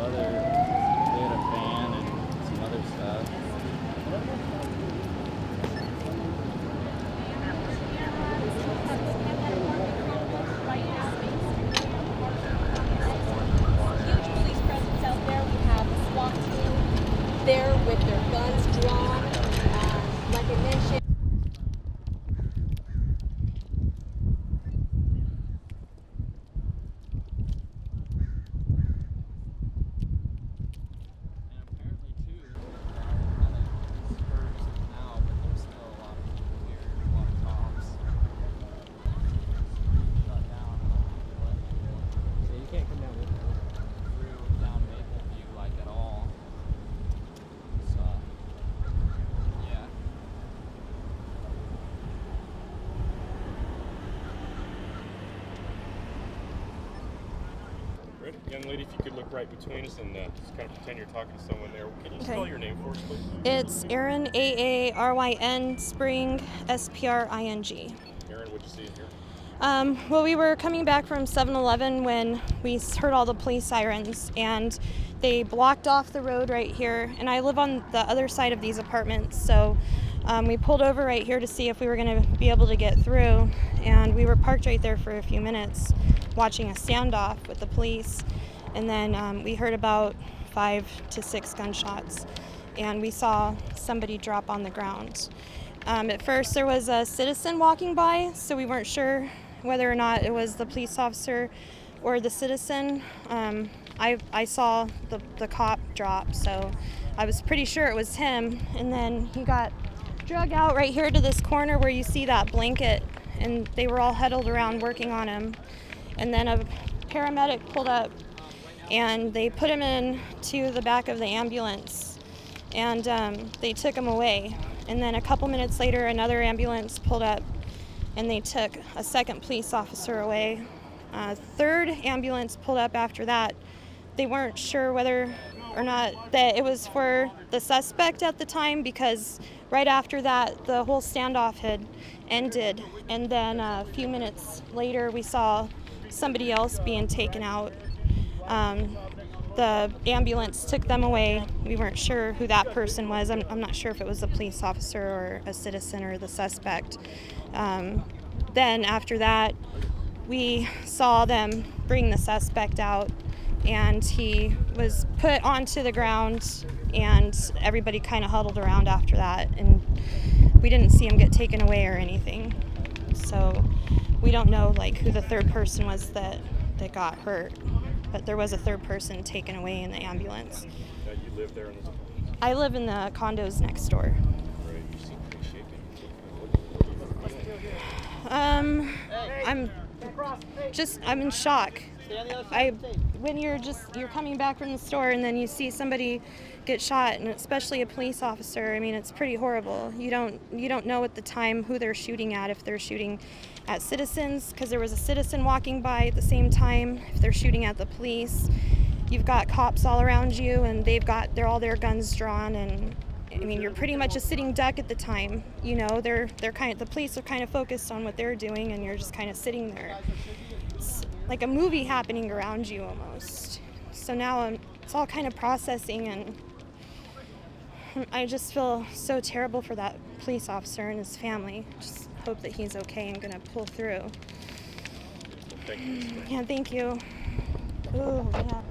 other, they had a van and some other stuff. Huge police presence out there. We have a SWAT team there with their guns drawn. Like I mentioned. Young lady, if you could look right between us and just kind of pretend you're talking to someone there. Can you spell your name for us, please? It's Aaryn, Aaryn Spring, Spring. Aaryn, what'd you see in here? Well, we were coming back from 7-Eleven when we heard all the police sirens, and they blocked off the road right here. And I live on the other side of these apartments, so we pulled over right here to see if we were going to be able to get through. And we were parked right there for a few minutes watching a standoff with the police. And then we heard about 5 to 6 gunshots, and we saw somebody drop on the ground. At first there was a citizen walking by, so we weren't sure whether or not it was the police officer or the citizen. I saw the cop drop, so I was pretty sure it was him. And then he got drug out right here to this corner where you see that blanket, and they were all huddled around working on him. And then a paramedic pulled up, and they put him into the back of the ambulance, and they took him away. And then a couple minutes later, another ambulance pulled up, and they took a second police officer away. Third ambulance pulled up after that. They weren't sure whether or not that it was for the suspect at the time, because right after that, the whole standoff had ended. And then a few minutes later, we saw somebody else being taken out. The ambulance took them away. We weren't sure who that person was. I'm not sure if it was a police officer or a citizen or the suspect. Then after that, we saw them bring the suspect out, and he was put onto the ground, and everybody kind of huddled around after that, and we didn't see him get taken away or anything. So we don't know like who the third person was that got hurt, but there was a third person taken away in the ambulance. You live there in those apartments? I live in the condos next door. Right, you seem pretty shaken. I'm in shock. When you're coming back from the store and then you see somebody get shot, and especially a police officer, I mean, it's pretty horrible. You don't know at the time who they're shooting at, if they're shooting at citizens, because there was a citizen walking by at the same time, if they're shooting at the police. You've got cops all around you, and they're all their guns drawn, and I mean, you're pretty much a sitting duck at the time. You know, the police are kind of focused on what they're doing, and you're just kind of sitting there. It's like a movie happening around you almost. So now it's all kind of processing, and I just feel so terrible for that police officer and his family. Just hope that he's okay and gonna pull through. Thank you. Yeah, thank you. Oh, yeah.